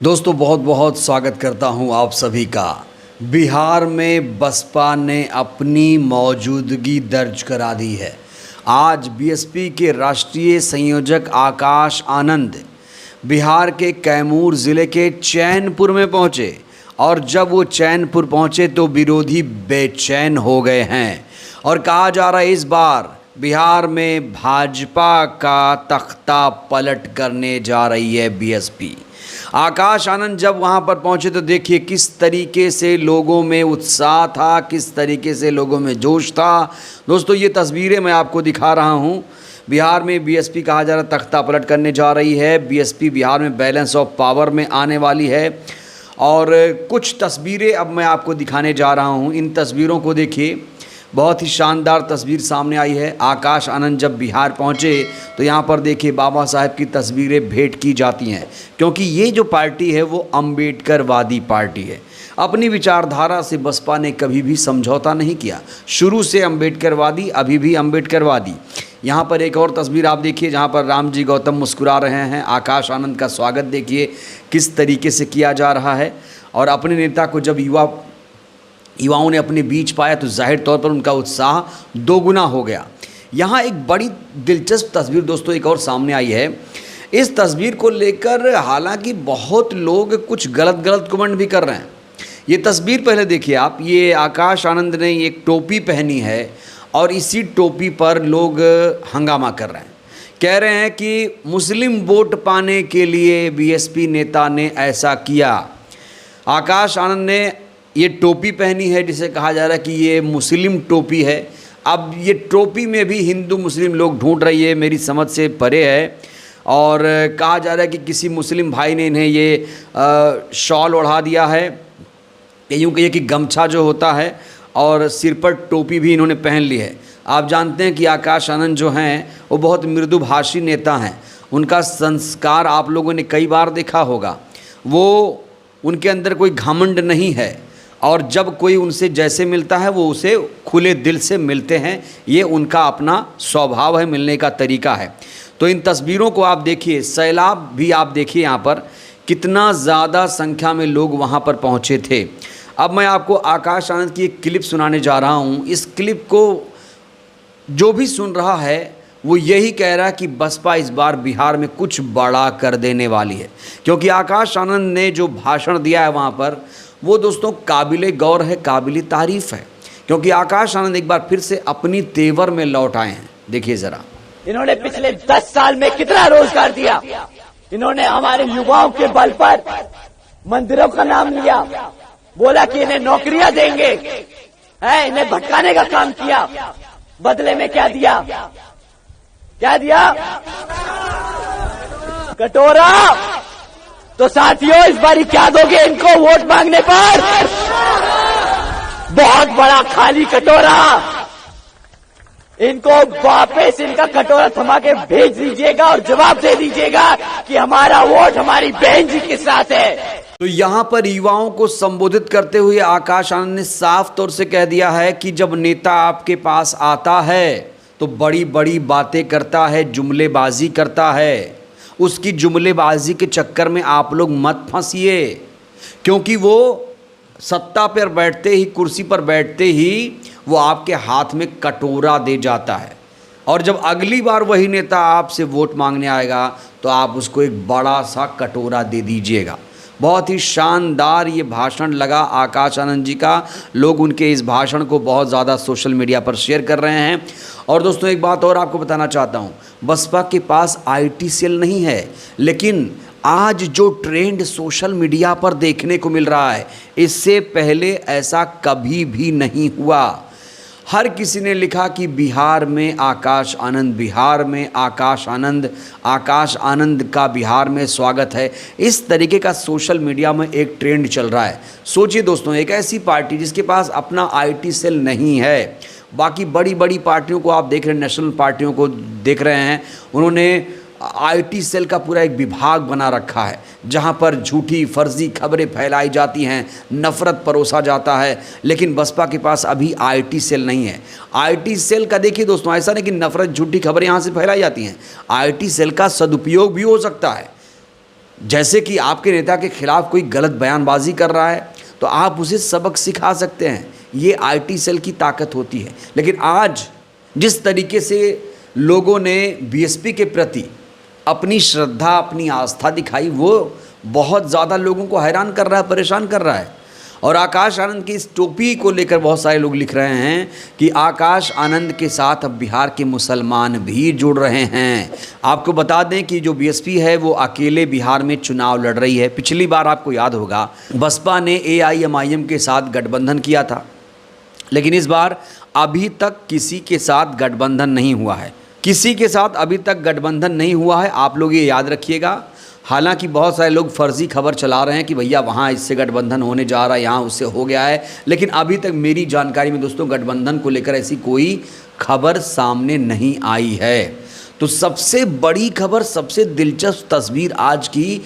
दोस्तों बहुत बहुत स्वागत करता हूं आप सभी का। बिहार में बसपा ने अपनी मौजूदगी दर्ज करा दी है। आज बीएसपी के राष्ट्रीय संयोजक आकाश आनंद बिहार के कैमूर ज़िले के चैनपुर में पहुंचे और जब वो चैनपुर पहुंचे तो विरोधी बेचैन हो गए हैं और कहा जा रहा है इस बार बिहार में भाजपा का तख्ता पलट करने जा रही है बीएसपी। आकाश आनंद जब वहां पर पहुंचे तो देखिए किस तरीके से लोगों में उत्साह था, किस तरीके से लोगों में जोश था। दोस्तों ये तस्वीरें मैं आपको दिखा रहा हूं। बिहार में बीएसपी कहा जा रहा है तख्ता पलट करने जा रही है। बीएसपी बिहार में बैलेंस ऑफ पावर में आने वाली है और कुछ तस्वीरें अब मैं आपको दिखाने जा रहा हूं। इन तस्वीरों को देखिए, बहुत ही शानदार तस्वीर सामने आई है। आकाश आनंद जब बिहार पहुंचे तो यहाँ पर देखिए बाबा साहब की तस्वीरें भेंट की जाती हैं, क्योंकि ये जो पार्टी है वो अम्बेडकरवादी पार्टी है। अपनी विचारधारा से बसपा ने कभी भी समझौता नहीं किया, शुरू से अम्बेडकरवादी, अभी भी अम्बेडकरवादी। यहाँ पर एक और तस्वीर आप देखिए जहाँ पर राम जी गौतम मुस्कुरा रहे हैं। आकाश आनंद का स्वागत देखिए किस तरीके से किया जा रहा है और अपने नेता को जब युवाओं ने अपने बीच पाया तो जाहिर तौर पर उनका उत्साह दोगुना हो गया। यहाँ एक बड़ी दिलचस्प तस्वीर दोस्तों एक और सामने आई है। इस तस्वीर को लेकर हालांकि बहुत लोग कुछ गलत कमेंट भी कर रहे हैं। ये तस्वीर पहले देखिए आप। ये आकाश आनंद ने एक टोपी पहनी है और इसी टोपी पर लोग हंगामा कर रहे हैं। कह रहे हैं कि मुस्लिम वोट पाने के लिए बीएसपी नेता ने ऐसा किया। आकाश आनंद ने ये टोपी पहनी है जिसे कहा जा रहा है कि ये मुस्लिम टोपी है। अब ये टोपी में भी हिंदू मुस्लिम लोग ढूंढ रही है, मेरी समझ से परे है। और कहा जा रहा है कि किसी मुस्लिम भाई ने इन्हें ये शॉल ओढ़ा दिया है, यूँ कहिए कि गमछा जो होता है, और सिर पर टोपी भी इन्होंने पहन ली है। आप जानते हैं कि आकाश आनंद जो हैं वो बहुत मृदुभाषी नेता हैं। उनका संस्कार आप लोगों ने कई बार देखा होगा। वो उनके अंदर कोई घमंड नहीं है और जब कोई उनसे जैसे मिलता है वो उसे खुले दिल से मिलते हैं। ये उनका अपना स्वभाव है, मिलने का तरीका है। तो इन तस्वीरों को आप देखिए, सैलाब भी आप देखिए यहाँ पर कितना ज़्यादा संख्या में लोग वहाँ पर पहुँचे थे। अब मैं आपको आकाश आनंद की एक क्लिप सुनाने जा रहा हूँ। इस क्लिप को जो भी सुन रहा है वो यही कह रहा है कि बसपा इस बार बिहार में कुछ बड़ा कर देने वाली है, क्योंकि आकाश आनंद ने जो भाषण दिया है वहाँ पर वो दोस्तों काबिले गौर है, काबिले तारीफ़ है, क्योंकि आकाश आनंद एक बार फिर से अपनी तेवर में लौट आए हैं। देखिए ज़रा। इन्होंने पिछले 10 साल में कितना रोजगार दिया। इन्होंने हमारे युवाओं के बल पर मंदिरों का नाम लिया, बोला कि इन्हें नौकरियां देंगे, है इन्हें भटकाने का काम किया। बदले में क्या दिया? क्या दिया? कटोरा। तो साथियों इस बारी क्या दोगे इनको वोट मांगने पर? बहुत बड़ा खाली कटोरा। इनको वापस इनका कटोरा थमा के भेज दीजिएगा और जवाब दे दीजिएगा कि हमारा वोट हमारी बहन जी के साथ है। तो यहाँ पर युवाओं को संबोधित करते हुए आकाश आनंद ने साफ तौर से कह दिया है कि जब नेता आपके पास आता है तो बड़ी बड़ी बातें करता है, जुमलेबाजी करता है। उसकी जुमलेबाजी के चक्कर में आप लोग मत फंसिए, क्योंकि वो सत्ता पर बैठते ही, कुर्सी पर बैठते ही वो आपके हाथ में कटोरा दे जाता है और जब अगली बार वही नेता आपसे वोट मांगने आएगा तो आप उसको एक बड़ा सा कटोरा दे दीजिएगा। बहुत ही शानदार ये भाषण लगा आकाश आनंद जी का। लोग उनके इस भाषण को बहुत ज़्यादा सोशल मीडिया पर शेयर कर रहे हैं। और दोस्तों एक बात और आपको बताना चाहता हूँ, बसपा के पास आईटी सेल नहीं है, लेकिन आज जो ट्रेंड सोशल मीडिया पर देखने को मिल रहा है इससे पहले ऐसा कभी भी नहीं हुआ। हर किसी ने लिखा कि बिहार में आकाश आनंद, बिहार में आकाश आनंद, आकाश आनंद का बिहार में स्वागत है। इस तरीके का सोशल मीडिया में एक ट्रेंड चल रहा है। सोचिए दोस्तों, एक ऐसी पार्टी जिसके पास अपना आईटी सेल नहीं है, बाकी बड़ी बड़ी पार्टियों को आप देख रहे हैं, नेशनल पार्टियों को देख रहे हैं, उन्होंने आईटी सेल का पूरा एक विभाग बना रखा है जहां पर झूठी फर्जी खबरें फैलाई जाती हैं, नफरत परोसा जाता है। लेकिन बसपा के पास अभी आईटी सेल नहीं है। आईटी सेल का देखिए दोस्तों, ऐसा नहीं कि नफरत झूठी खबरें यहां से फैलाई जाती हैं, आईटी सेल का सदुपयोग भी हो सकता है। जैसे कि आपके नेता के खिलाफ कोई गलत बयानबाजी कर रहा है तो आप उसे सबक सिखा सकते हैं। ये आईटी सेल की ताकत होती है। लेकिन आज जिस तरीके से लोगों ने बीएसपी के प्रति अपनी श्रद्धा, अपनी आस्था दिखाई, वो बहुत ज़्यादा लोगों को हैरान कर रहा है, परेशान कर रहा है। और आकाश आनंद की इस टोपी को लेकर बहुत सारे लोग लिख रहे हैं कि आकाश आनंद के साथ अब बिहार के मुसलमान भी जुड़ रहे हैं। आपको बता दें कि जो बीएसपी है वो अकेले बिहार में चुनाव लड़ रही है। पिछली बार आपको याद होगा बसपा ने एआईएमआईएम के साथ गठबंधन किया था, लेकिन इस बार अभी तक किसी के साथ गठबंधन नहीं हुआ है। किसी के साथ अभी तक गठबंधन नहीं हुआ है, आप लोग ये याद रखिएगा। हालांकि बहुत सारे लोग फर्जी खबर चला रहे हैं कि भैया वहाँ इससे गठबंधन होने जा रहा है, यहाँ उससे हो गया है, लेकिन अभी तक मेरी जानकारी में दोस्तों गठबंधन को लेकर ऐसी कोई खबर सामने नहीं आई है। तो सबसे बड़ी खबर, सबसे दिलचस्प तस्वीर आज की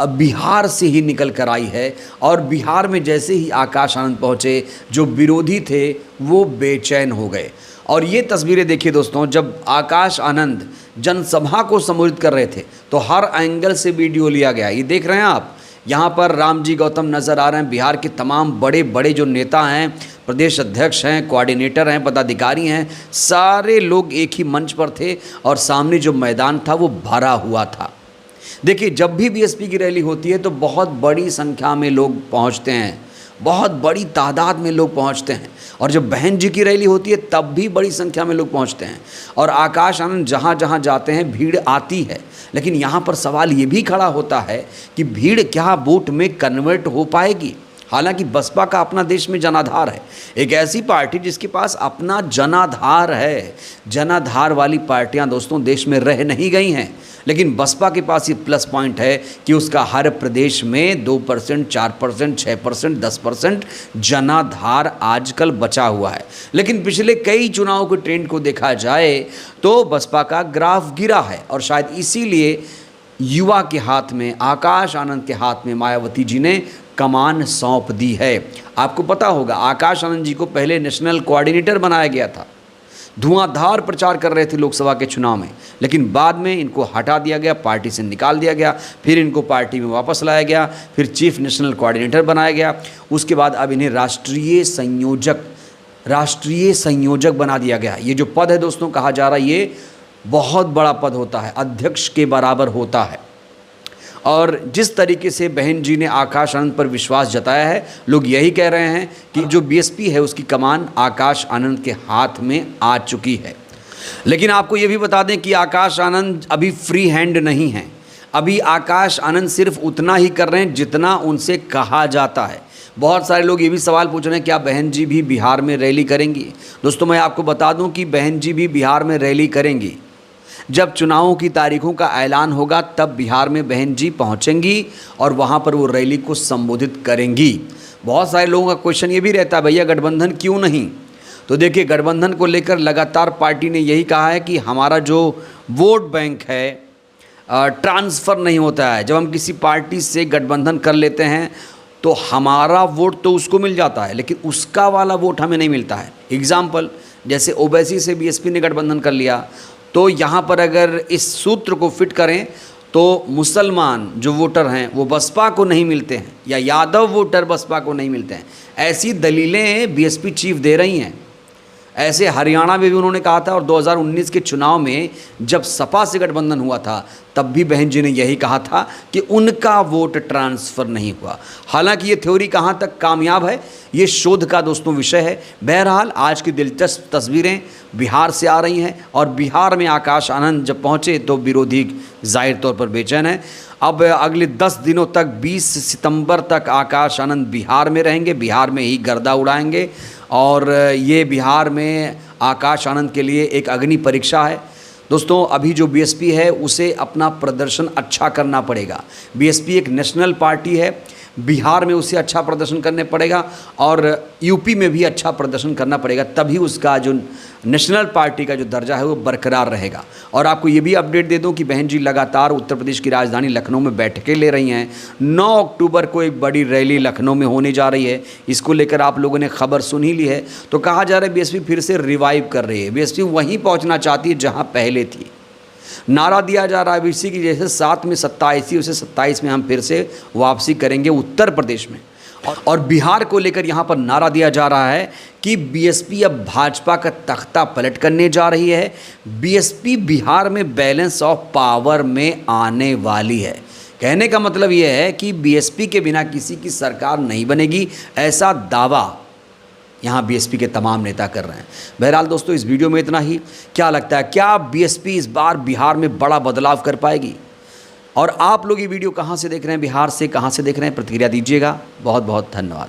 बिहार से ही निकल कर आई है। और बिहार में जैसे ही आकाश आनंद पहुँचे, जो विरोधी थे वो बेचैन हो गए। और ये तस्वीरें देखिए दोस्तों, जब आकाश आनंद जनसभा को संबोधित कर रहे थे तो हर एंगल से वीडियो लिया गया। ये देख रहे हैं आप, यहाँ पर रामजी गौतम नज़र आ रहे हैं। बिहार के तमाम बड़े बड़े जो नेता हैं, प्रदेश अध्यक्ष हैं, कोऑर्डिनेटर हैं, पदाधिकारी हैं, सारे लोग एक ही मंच पर थे और सामने जो मैदान था वो भरा हुआ था। देखिए, जब भी बीएसपी की रैली होती है तो बहुत बड़ी संख्या में लोग पहुँचते हैं, बहुत बड़ी तादाद में लोग पहुंचते हैं। और जब बहन जी की रैली होती है तब भी बड़ी संख्या में लोग पहुंचते हैं। और आकाश आनंद जहां जहां जाते हैं भीड़ आती है। लेकिन यहां पर सवाल ये भी खड़ा होता है कि भीड़ क्या वोट में कन्वर्ट हो पाएगी। हालांकि बसपा का अपना देश में जनाधार है, एक ऐसी पार्टी जिसके पास अपना जनाधार है। जनाधार वाली पार्टियां दोस्तों देश में रह नहीं गई हैं, लेकिन बसपा के पास ये प्लस पॉइंट है कि उसका हर प्रदेश में 2%, 4%, 6%, 10% जनाधार आजकल बचा हुआ है। लेकिन पिछले कई चुनावों के ट्रेंड को देखा जाए तो बसपा का ग्राफ गिरा है और शायद इसीलिए युवा के हाथ में, आकाश आनंद के हाथ में मायावती जी ने कमान सौंप दी है। आपको पता होगा आकाश आनंद जी को पहले नेशनल कोऑर्डिनेटर बनाया गया था, धुआंधार प्रचार कर रहे थे लोकसभा के चुनाव में, लेकिन बाद में इनको हटा दिया गया, पार्टी से निकाल दिया गया, फिर इनको पार्टी में वापस लाया गया, फिर चीफ नेशनल कोऑर्डिनेटर बनाया गया। उसके बाद अब इन्हें राष्ट्रीय संयोजक बना दिया गया। ये जो पद है दोस्तों कहा जा रहा है ये बहुत बड़ा पद होता है, अध्यक्ष के बराबर होता है। और जिस तरीके से बहन जी ने आकाश आनंद पर विश्वास जताया है, लोग यही कह रहे हैं कि जो बीएसपी है उसकी कमान आकाश आनंद के हाथ में आ चुकी है। लेकिन आपको ये भी बता दें कि आकाश आनंद अभी फ्री हैंड नहीं है। अभी आकाश आनंद सिर्फ उतना ही कर रहे हैं जितना उनसे कहा जाता है। बहुत सारे लोग ये भी सवाल पूछ रहे हैं क्या बहन जी भी बिहार में रैली करेंगी। दोस्तों मैं आपको बता दूं कि बहन जी भी बिहार में रैली करेंगी। जब चुनावों की तारीखों का ऐलान होगा तब बिहार में बहन जी पहुंचेंगी और वहां पर वो रैली को संबोधित करेंगी। बहुत सारे लोगों का क्वेश्चन ये भी रहता है भैया गठबंधन क्यों नहीं। तो देखिए गठबंधन को लेकर लगातार पार्टी ने यही कहा है कि हमारा जो वोट बैंक है ट्रांसफ़र नहीं होता है। जब हम किसी पार्टी से गठबंधन कर लेते हैं तो हमारा वोट तो उसको मिल जाता है लेकिन उसका वाला वोट हमें नहीं मिलता है। एग्जाम्पल जैसे ओवैसी से बीएसपी ने गठबंधन कर लिया तो यहाँ पर अगर इस सूत्र को फिट करें तो मुसलमान जो वोटर हैं वो बसपा को नहीं मिलते हैं या यादव वोटर बसपा को नहीं मिलते हैं। ऐसी दलीलें बीएसपी चीफ दे रही हैं। ऐसे हरियाणा में भी उन्होंने कहा था और 2019 के चुनाव में जब सपा से गठबंधन हुआ था तब भी बहन जी ने यही कहा था कि उनका वोट ट्रांसफ़र नहीं हुआ। हालांकि ये थ्योरी कहाँ तक कामयाब है ये शोध का दोस्तों विषय है। बहरहाल आज की दिलचस्प तस्वीरें बिहार से आ रही हैं और बिहार में आकाश आनंद जब पहुँचे तो विरोधी जाहिर तौर पर बेचैन है। अब अगले 10 दिनों तक 20 सितंबर तक आकाश आनंद बिहार में रहेंगे, बिहार में ही गर्दा उड़ाएंगे और ये बिहार में आकाश आनंद के लिए एक अग्नि परीक्षा है। दोस्तों अभी जो बीएसपी है उसे अपना प्रदर्शन अच्छा करना पड़ेगा। बीएसपी एक नेशनल पार्टी है, बिहार में उसे अच्छा प्रदर्शन करने पड़ेगा और यूपी में भी अच्छा प्रदर्शन करना पड़ेगा, तभी उसका जो नेशनल पार्टी का जो दर्जा है वो बरकरार रहेगा। और आपको ये भी अपडेट दे दूं कि बहन जी लगातार उत्तर प्रदेश की राजधानी लखनऊ में बैठकें ले रही हैं। 9 अक्टूबर को एक बड़ी रैली लखनऊ में होने जा रही है। इसको लेकर आप लोगों ने खबर सुन ही ली है। तो कहा जा रहा है बीएसपी फिर से रिवाइव कर रही है। बीएसपी वहीं पहुँचना चाहती है जहाँ पहले थी। नारा दिया जा रहा है इसी की जैसे 7 में 27 उसे 27 में हम फिर से वापसी करेंगे उत्तर प्रदेश में। और बिहार को लेकर यहाँ पर नारा दिया जा रहा है कि बीएसपी अब भाजपा का तख्ता पलट करने जा रही है। बीएसपी बिहार में बैलेंस ऑफ पावर में आने वाली है। कहने का मतलब यह है कि बीएसपी के बिना किसी की सरकार नहीं बनेगी, ऐसा दावा यहाँ बीएसपी के तमाम नेता कर रहे हैं। बहरहाल दोस्तों, इस वीडियो में इतना ही। क्या लगता है, क्या बीएसपी इस बार बिहार में बड़ा बदलाव कर पाएगी? और आप लोग ये वीडियो कहाँ से देख रहे हैं, बिहार से कहाँ से देख रहे हैं, प्रतिक्रिया दीजिएगा। बहुत बहुत धन्यवाद।